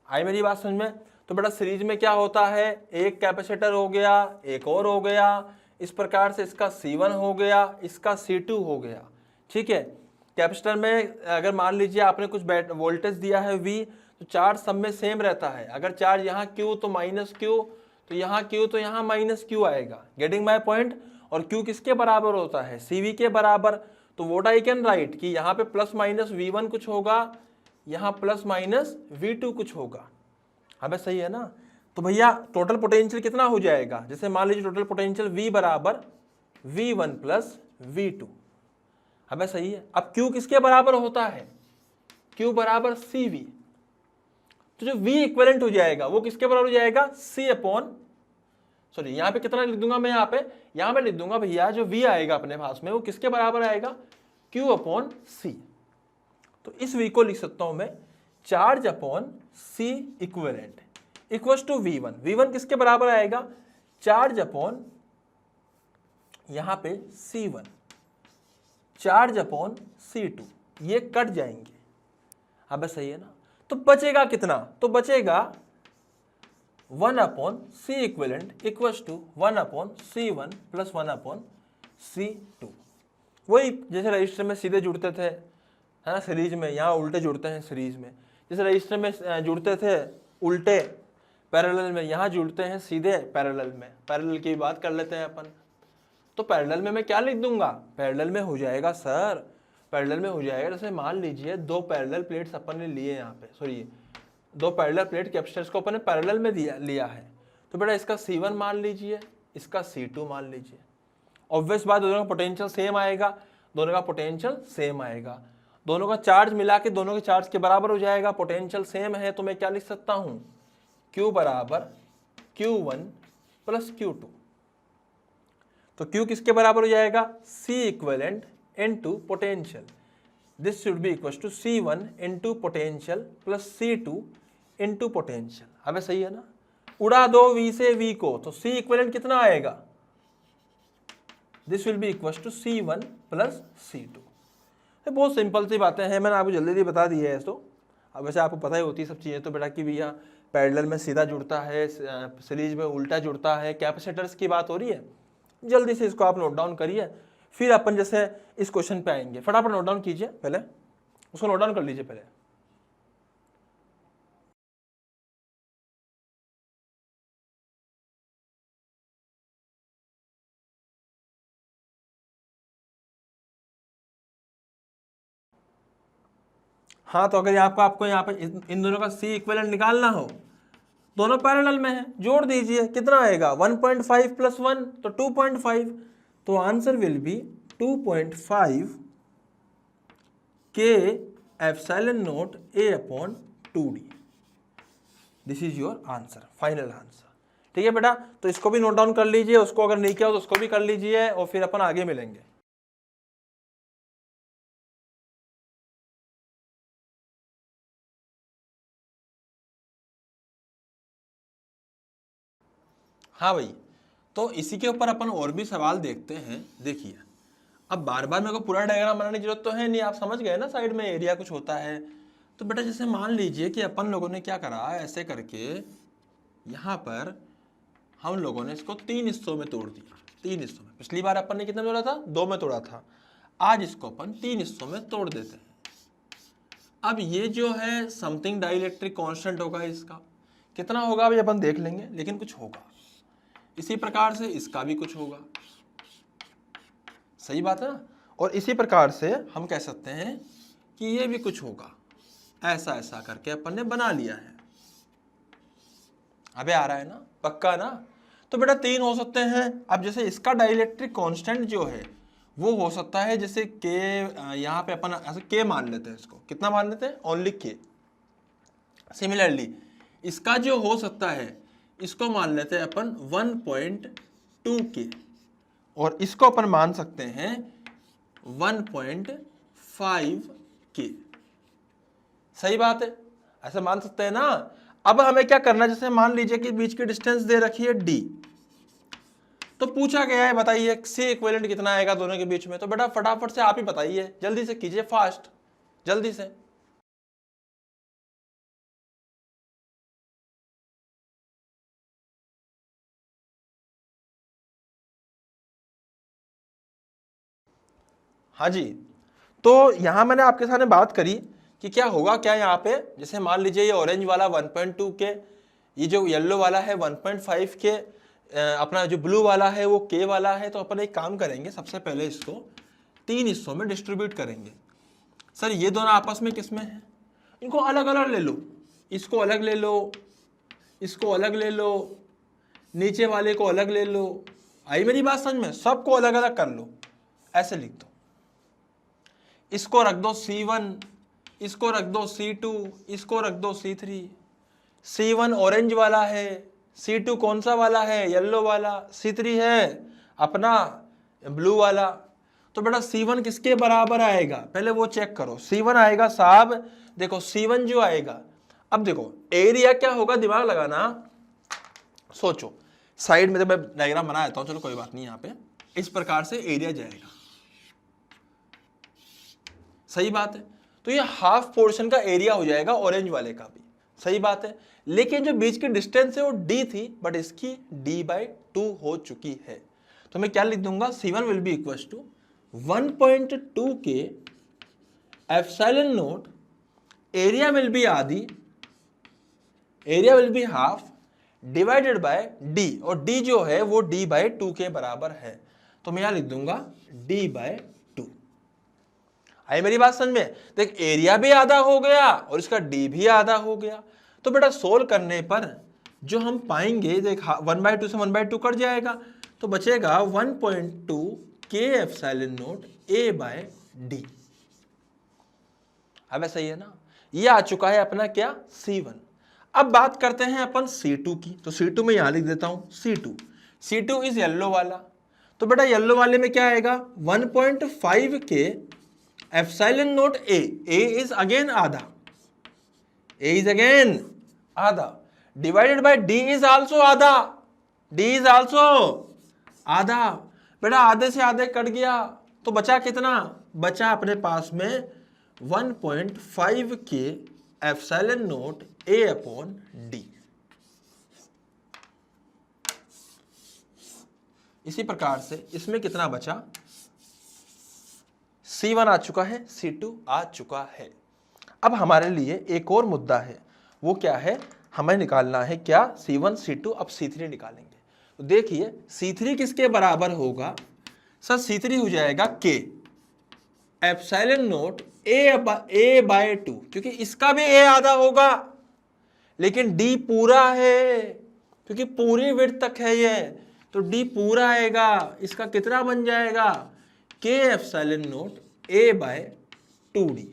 आई मेरी बात समझ में। तो बेटा सीरीज में क्या होता है, एक कैपेसिटर हो गया, एक और हो गया, इस प्रकार से इसका C1 हो गया, इसका C2 हो गया, ठीक है। कैपेसिटर में अगर मान लीजिए आपने कुछ वोल्टेज दिया है V, तो चार्ज सब में सेम रहता है। अगर चार्ज यहाँ Q तो माइनस Q, तो यहाँ Q तो यहाँ माइनस Q आएगा। Getting my point. और Q किसके बराबर होता है, CV के बराबर। तो व्हाट आई कैन राइट कि यहाँ पे प्लस माइनस V1 कुछ होगा, यहाँ प्लस माइनस V2 कुछ होगा। अब सही है ना। तो भैया टोटल पोटेंशियल कितना हो जाएगा, जैसे मान लीजिए टोटल पोटेंशियल V बराबर V1 प्लस V2। अब सही है। अब Q किसके बराबर होता है, Q बराबर CV। तो जो V इक्विवेलेंट हो जाएगा वो किसके बराबर हो जाएगा, C अपॉन, सॉरी यहाँ पे कितना लिख दूंगा मैं, यहाँ पे लिख दूंगा भैया जो V आएगा अपने पास में वो किसके बराबर आएगा, Q अपॉन C। तो इस V को लिख सकता हूं मैं charge upon C equivalent equals to V1। V1 किसके बराबर आएगा, चार्ज अपॉन यहां पे C1 चार्ज अपॉन C2, ये कट जाएंगे। अब सही है ना। तो बचेगा कितना, तो बचेगा 1 upon C equivalent equals to 1 upon C1 plus 1 upon C2। वही जैसे रजिस्टर में सीधे जुड़ते थे, है ना, सीरीज में यहाँ उल्टे जुड़ते हैं। सीरीज में जैसे रजिस्टर में जुड़ते थे उल्टे, पैरेलल में यहाँ जुड़ते हैं सीधे पैरेलल में। पैरेलल की बात कर लेते हैं अपन। तो पैरेलल में मैं क्या लिख दूंगा, पैरेलल में हो जाएगा सर, पैरेलल में हो जाएगा जैसे मान लीजिए दो पैरेलल प्लेट्स अपन ने लिए यहाँ पे, सॉरी दो पैरेलल प्लेट कैपेसिटर्स को अपन ने पैरेलल में लिया है। तो बेटा इसका C1 मान लीजिए, इसका C2 मान लीजिए। ऑब्वियस बात, दोनों का पोटेंशियल सेम आएगा, दोनों का पोटेंशियल सेम आएगा, दोनों का चार्ज मिला के दोनों के चार्ज के बराबर हो जाएगा, पोटेंशियल सेम है। तो मैं क्या लिख सकता हूं, Q बराबर Q1 प्लस Q2। तो Q किसके बराबर हो जाएगा, C equivalent into potential. This should be equal to C1 into potential plus C2 into potential. अब सही है ना। उड़ा दो V से V को, तो C इक्विवेलेंट कितना आएगा, this will be equal to C1 plus C2। बहुत सिंपल सी बातें हैं, मैंने आपको जल्दी बता दी है। तो अब वैसे आपको पता ही होती है सब चीज़ें तो बेटा कि भैया पैरेलल में सीधा जुड़ता है, सीरीज में उल्टा जुड़ता है, कैपेसिटर्स की बात हो रही है। जल्दी से इसको आप नोट डाउन करिए, फिर अपन जैसे इस क्वेश्चन पे आएंगे। फटाफट नोट डाउन कीजिए, पहले उसको नोट डाउन कर लीजिए पहले। हाँ, तो अगर आपको यहाँ पे इन दोनों का C इक्विवेलेंट निकालना हो, दोनों पैरेलल में है, जोड़ दीजिए, कितना आएगा 1.5 प्लस 1 तो 2.5। तो answer will be 2.5 K epsilon note A upon 2D। This is your answer, final answer. ठीक है बेटा, तो इसको भी नोट डाउन कर लीजिए, उसको अगर नहीं किया तो उसको भी कर लीजिए, और फिर अपन आगे मिलेंगे। हाँ भाई, तो इसी के ऊपर अपन और भी सवाल देखते हैं। देखिए, अब बार बार मेरे को पूरा डायग्राम बनाने की जरूरत तो है नहीं, आप समझ गए ना साइड में एरिया कुछ होता है। तो बेटा जैसे मान लीजिए कि अपन लोगों ने क्या करा, ऐसे करके यहाँ पर हम लोगों ने इसको 3 हिस्सों में तोड़ दिया। 3 हिस्सों में, पिछली बार अपन ने कितने में तोड़ा था, 2 में तोड़ा था। आज इसको अपन 3 हिस्सों में तोड़ देते हैं। अब ये जो है समथिंग डाइलेक्ट्रिक कांस्टेंट होगा, इसका कितना होगा अभी अपन देख लेंगे, लेकिन कुछ होगा। इसी प्रकार से इसका भी कुछ होगा, सही बात है ना। और इसी प्रकार से हम कह सकते हैं कि ये भी कुछ होगा। ऐसा ऐसा करके अपन ने बना लिया है। अबे आ रहा है ना, पक्का ना। तो बेटा 3 हो सकते हैं। अब जैसे इसका डाइलेक्ट्रिक कांस्टेंट जो है वो हो सकता है, जैसे के, यहाँ पे अपन ऐसे के मान लेते हैं, इसको कितना मान लेते हैं, ओनली के। सिमिलरली इसका जो हो सकता है, इसको मान लेते हैं अपन 1.2 के, और इसको अपन मान सकते हैं 1.5 के। सही बात है, ऐसे मान सकते हैं ना। अब हमें क्या करना है, जैसे मान लीजिए कि बीच की डिस्टेंस दे रखी है d, तो पूछा गया है बताइए C इक्विवेलेंट कितना आएगा दोनों के बीच में। तो बेटा फटाफट से आप ही बताइए, जल्दी से कीजिए, फास्ट, जल्दी से। हाँ जी, तो यहां मैंने आपके सामने बात करी कि क्या होगा, क्या यहाँ पे जैसे मान लीजिए ये ऑरेंज वाला 1.2 के, ये जो येलो वाला है 1.5 के, अपना जो ब्लू वाला है वो के वाला है। तो अपन एक काम करेंगे, सबसे पहले इसको 3 हिस्सों में डिस्ट्रीब्यूट करेंगे। सर ये दोनों आपस में किसमें है, इनको अलग अलग ले लो, इसको अलग ले लो, इसको अलग ले लो, नीचे वाले को अलग ले लो। आई मेरी बात समझ में, सबको अलग अलग कर लो, ऐसे लिख दो। इसको रख दो C1, इसको रख दो C2, इसको रख दो C3। C1 ऑरेंज वाला है, C2 कौन सा वाला है, येलो वाला, C3 है अपना ब्लू वाला। तो बेटा C1 किसके बराबर आएगा, पहले वो चेक करो। C1 आएगा साहब, देखो C1 जो आएगा, अब देखो एरिया क्या होगा, दिमाग लगाना, सोचो। साइड में तो मैं डायग्राम बना देता हूं, चलो कोई बात नहीं। यहाँ पे इस प्रकार से एरिया जाएगा, सही बात है। तो ये हाफ पोर्शन का एरिया हो जाएगा ऑरेंज वाले का भी, सही बात है। लेकिन जो बीच की डिस्टेंस है वो d थी, बट इसकी d/2 हो चुकी है। तो मैं क्या लिख दूंगा, C1 will be equal to 1.2 के epsilon naught, area will be आधी, area will be half, divided by d, और d जो है वो d/2 के बराबर है। तो मैं यहां लिख दूंगा d/2। आई मेरी बात समझ में। देख एरिया भी आधा हो गया और इसका d भी आधा हो गया। तो बेटा सोल्व करने पर जो हम पाएंगे, देख 1/2 से 1/2 कट जाएगा, तो बचेगा 1.2 के एप्सिलॉन नोट a/d। अब ऐसा ही है ना, ये आ चुका है अपना क्या, C1। अब बात करते हैं अपन C2 की। तो C2 में यहां लिख देता हूं C2 इज येलो वाला। तो बेटा येलो वाले में क्या आएगा, 1.5 के epsilon note a is again आधा, a इज अगेन आधा, divided by d is also आधा, d इज आल्सो आधा। बेटा आधे से आधे कट गया, तो बचा कितना, बचा अपने पास में 1.5 के एप्सिलॉन नोट a/d। इसी प्रकार से इसमें कितना बचा, C1 आ चुका है, C2 आ चुका है। अब हमारे लिए एक और मुद्दा है, वो क्या है, हमें निकालना है क्या, C1 C2, अब C3 निकालेंगे। तो देखिए C3 किसके बराबर होगा, सर C3 हो जाएगा K एप्सिलॉन नोट a/2, क्योंकि इसका भी a आधा होगा, लेकिन d पूरा है, क्योंकि पूरी विड्थ तक है ये, तो d पूरा आएगा। इसका कितना बन जाएगा, k एप्सिलॉन नोट a/2d।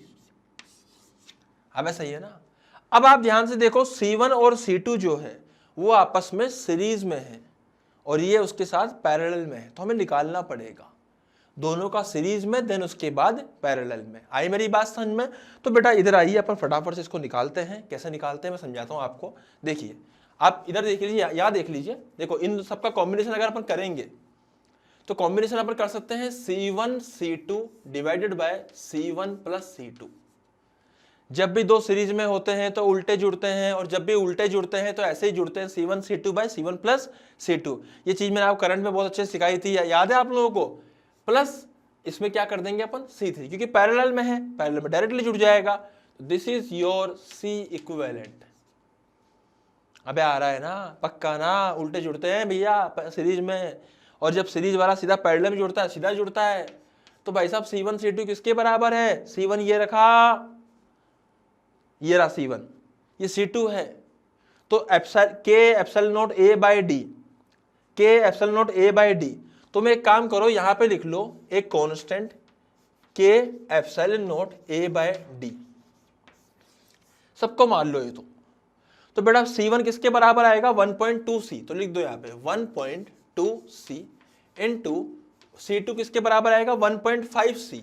अब ऐसा ही है ना। अब आप ध्यान से देखो, C1 और C2 जो है वो आपस में सीरीज में है और ये उसके साथ पैरेलल में है, तो हमें निकालना पड़ेगा दोनों का सीरीज में, देन उसके बाद पैरेलल में। आई मेरी बात समझ में। तो बेटा इधर आइए, अपन फटाफट से इसको निकालते हैं। कैसे निकालते हैं मैं समझाता हूं आपको। देखिए आप इधर देख लीजिए, यहाँ देख लीजिए, देखो इन सबका कॉम्बिनेशन अगर अपन करेंगे तो कॉम्बिनेशन अपन कर सकते हैं C1 C2 divided by C1 plus C2। जब भी दो सीरीज में होते हैं तो उल्टे जुड़ते हैं, और जब भी उल्टे जुड़ते हैं तो ऐसे ही जुड़ते हैं C1 C2 bye C1 plus C2। ये चीज मैंने आपको करंट में बहुत अच्छे से सिखाई थी, याद है आप लोगों को। प्लस इसमें क्या कर देंगे अपन C3, क्योंकि पैरेलल में है, पैरेलल में डायरेक्टली जुड़ जाएगा। This is your C equivalent. अबे आ रहा है ना, पक्का ना, उल्टे जुड़ते हैं भैया सीरीज में, और जब सीरीज वाला सीधा पैरेलल में जुड़ता है, सीधा जुड़ता है, तो भाई साहब C1 C2 किसके बराबर है? C1 ये रखा, ये रहा C1, ये C2 है। तो K epsilon not A by D, K epsilon not A by D. तो मैं एक काम करो, यहां पे लिख लो एक constant K epsilon not A by D, सबको मान लो ये। तो बेटा C1 किसके बराबर आएगा? 1.2C, तो लिख दो यहाँ पे 1.2C इंटू C2 किसके बराबर आएगा? 1.5C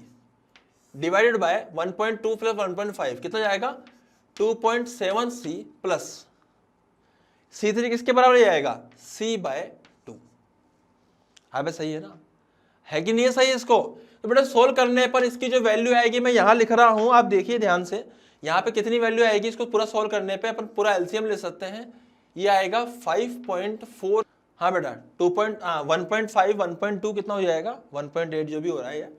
डिवाइडेड बाय 1.2 प्लस 1.5 कितना जाएगा? 2.7C प्लस C3 किसके बराबर आएगा? C by 2। हाँ सही है ना, है कि नहीं है? सही है इसको। तो बेटा सोल्व करने पर इसकी जो वैल्यू आएगी, मैं यहां लिख रहा हूं, आप देखिए ध्यान से, यहाँ पे कितनी वैल्यू आएगी, इसको पूरा सॉल्व करने पे अपन पूरा एलसीएम ले सकते हैं। ये आएगा 5.4, हाँ बेटा 1.5 1.2 कितना हो जाएगा? 1.8 जो भी हो रहा है,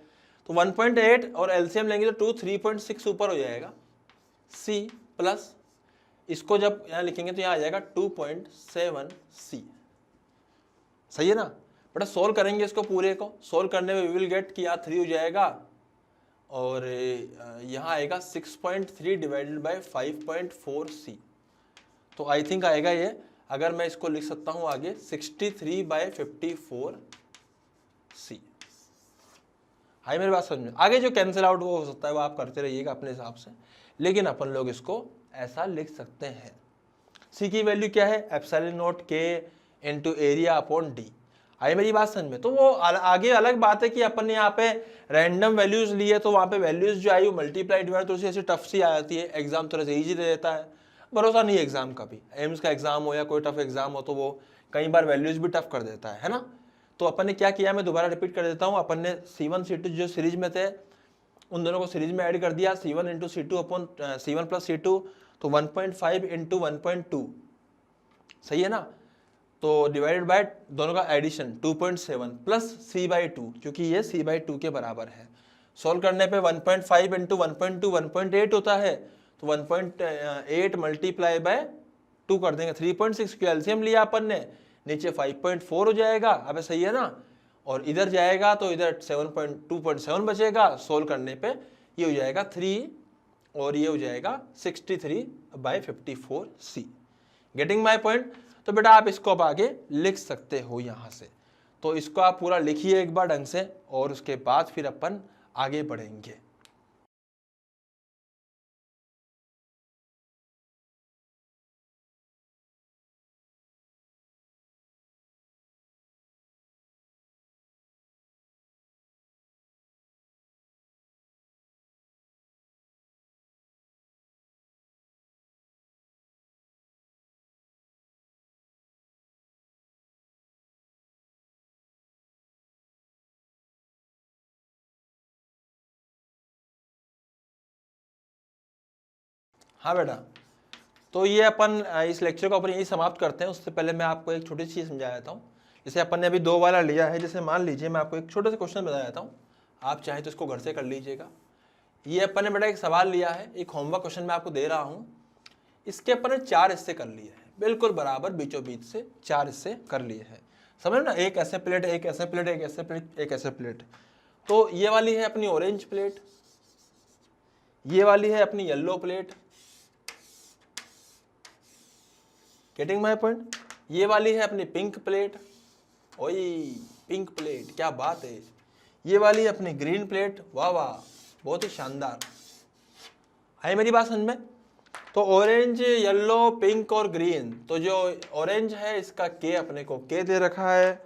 तो 1.8 और एलसीएम लेंगे तो 3.6 ऊपर हो जाएगा। C प्लस इसको जब यहाँ लिखेंगे तो यहाँ आ जाएगा 2.7C। सही है ना बेटा? सोल्व करेंगे इसको पूरे को, सोल्व करने में वी विल गेट कि यहाँ 3 हो जाएगा, और यहाँ आएगा 6.3 डिवाइडेड बाय 5.4C। तो आई थिंक आएगा ये, अगर मैं इसको लिख सकता हूँ आगे 63 बाय 54C। हाई मेरी बात समझ में? आगे जो कैंसिल आउट वो हो सकता है वो आप करते रहिएगा अपने हिसाब से, लेकिन अपन लोग इसको ऐसा लिख सकते हैं। C की वैल्यू क्या है? Epsilon naught K into area upon D. I मेरी बात समझ में? तो वो आगे अलग बात है कि अपन ने यहाँ पे रैंडम वैल्यूज लिए, तो वहाँ पे वैल्यूज जो आई वो मल्टीप्लाई डिवाइड थोड़ी सी ऐसी टफ सी आ जाती है, एग्जाम थोड़ा सा ईजी दे देता है, भरोसा नहीं है एग्जाम का भी। एम्स का एग्जाम हो या कोई टफ एग्जाम हो तो वो कई बार वैल्यूज भी टफ कर देता है ना। तो अपन ने क्या किया, मैं दोबारा रिपीट कर देता हूँ। अपन ने C1 C2 जो सीरीज में थे उन दोनों को सीरीज में ऐड कर दिया, C1 into C2 upon C1 plus C2, तो 1.5 इंटू 1.2, सही है ना। तो डिवाइडेड बाय दोनों का एडिशन 2.7 प्लस C बाई 2, क्योंकि ये C बाई 2 के बराबर है। सोल्व करने पे 1.5 इंटू 1.2 1.8 होता है, तो 1.8 मल्टीप्लाई बाय 2 कर देंगे, 3.6 की एलसीएम लिया अपन ने, नीचे 5.4 हो जाएगा। अब सही है ना, और इधर जाएगा तो इधर 2.7 बचेगा। सोल्व करने पे ये हो जाएगा 3 और ये हो जाएगा 63 by 54C। Getting my point? तो बेटा आप इसको अब आगे लिख सकते हो यहाँ से। तो इसको आप पूरा लिखिए एक बार ढंग से, और उसके बाद फिर अपन आगे बढ़ेंगे। हाँ बेटा, तो ये अपन इस लेक्चर को अपन यही समाप्त करते हैं। उससे पहले मैं आपको एक छोटी सी चीज़ समझा देता हूँ। जैसे अपन ने अभी 2 वाला लिया है, जैसे मान लीजिए मैं आपको एक छोटा सा क्वेश्चन बता देता हूँ, आप चाहे तो इसको घर से कर लीजिएगा। ये अपन ने बेटा एक सवाल लिया है, एक होमवर्क क्वेश्चन मैं आपको दे रहा हूँ। इसके अपन ने 4 हिस्से कर लिए हैं, बिल्कुल बराबर बीचों बीच से 4 हिस्से कर लिए हैं। समझ ना, एक ऐसे प्लेट, एक ऐसे प्लेट, एक ऐसे प्लेट, एक ऐसे प्लेट। तो ये वाली है अपनी ऑरेंज प्लेट, ये वाली है अपनी yellow plate. Getting my point? ये वाली है अपनी पिंक प्लेट, ओए पिंक प्लेट, क्या बात है। ये वाली है अपनी ग्रीन प्लेट, वाह वाह, बहुत ही शानदार। है मेरी बात समझ में? तो ऑरेंज, येलो, पिंक और ग्रीन, तो जो ऑरेंज है इसका के अपने को के दे रखा है,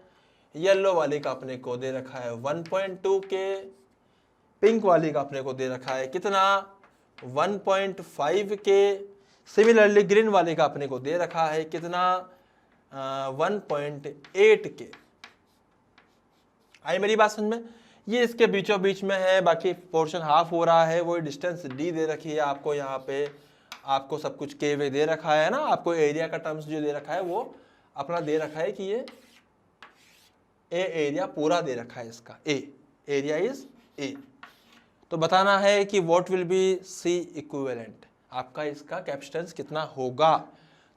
येलो वाली का अपने को दे रखा है 1.2 के, पिंक वाली का अपने को दे रखा है कितना 1.5 के, सिमिलरली ग्रीन वाले का अपने को दे रखा है कितना 1.8 के। आई मेरी बात समझ में? ये इसके बीचों बीच में है, बाकी पोर्शन हाफ हो रहा है, वही डिस्टेंस डी दे रखी है आपको। यहाँ पे आपको सब कुछ के वे दे रखा है ना, आपको एरिया का टर्म्स जो दे रखा है वो अपना दे रखा है कि ये ए एरिया पूरा दे रखा है इसका, ए एरिया इज ए। तो बताना है कि what will be C equivalent, आपका इसका कैपेसिटेंस कितना होगा।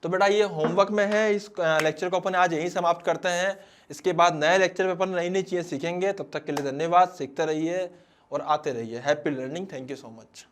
तो बेटा ये होमवर्क में है, इस लेक्चर को अपन आज यहीं समाप्त करते हैं। इसके बाद नए लेक्चर में अपन नई नई चीज़ें सीखेंगे। तब तक के लिए धन्यवाद, सीखते रहिए और आते रहिए। Happy learning, thank you so much.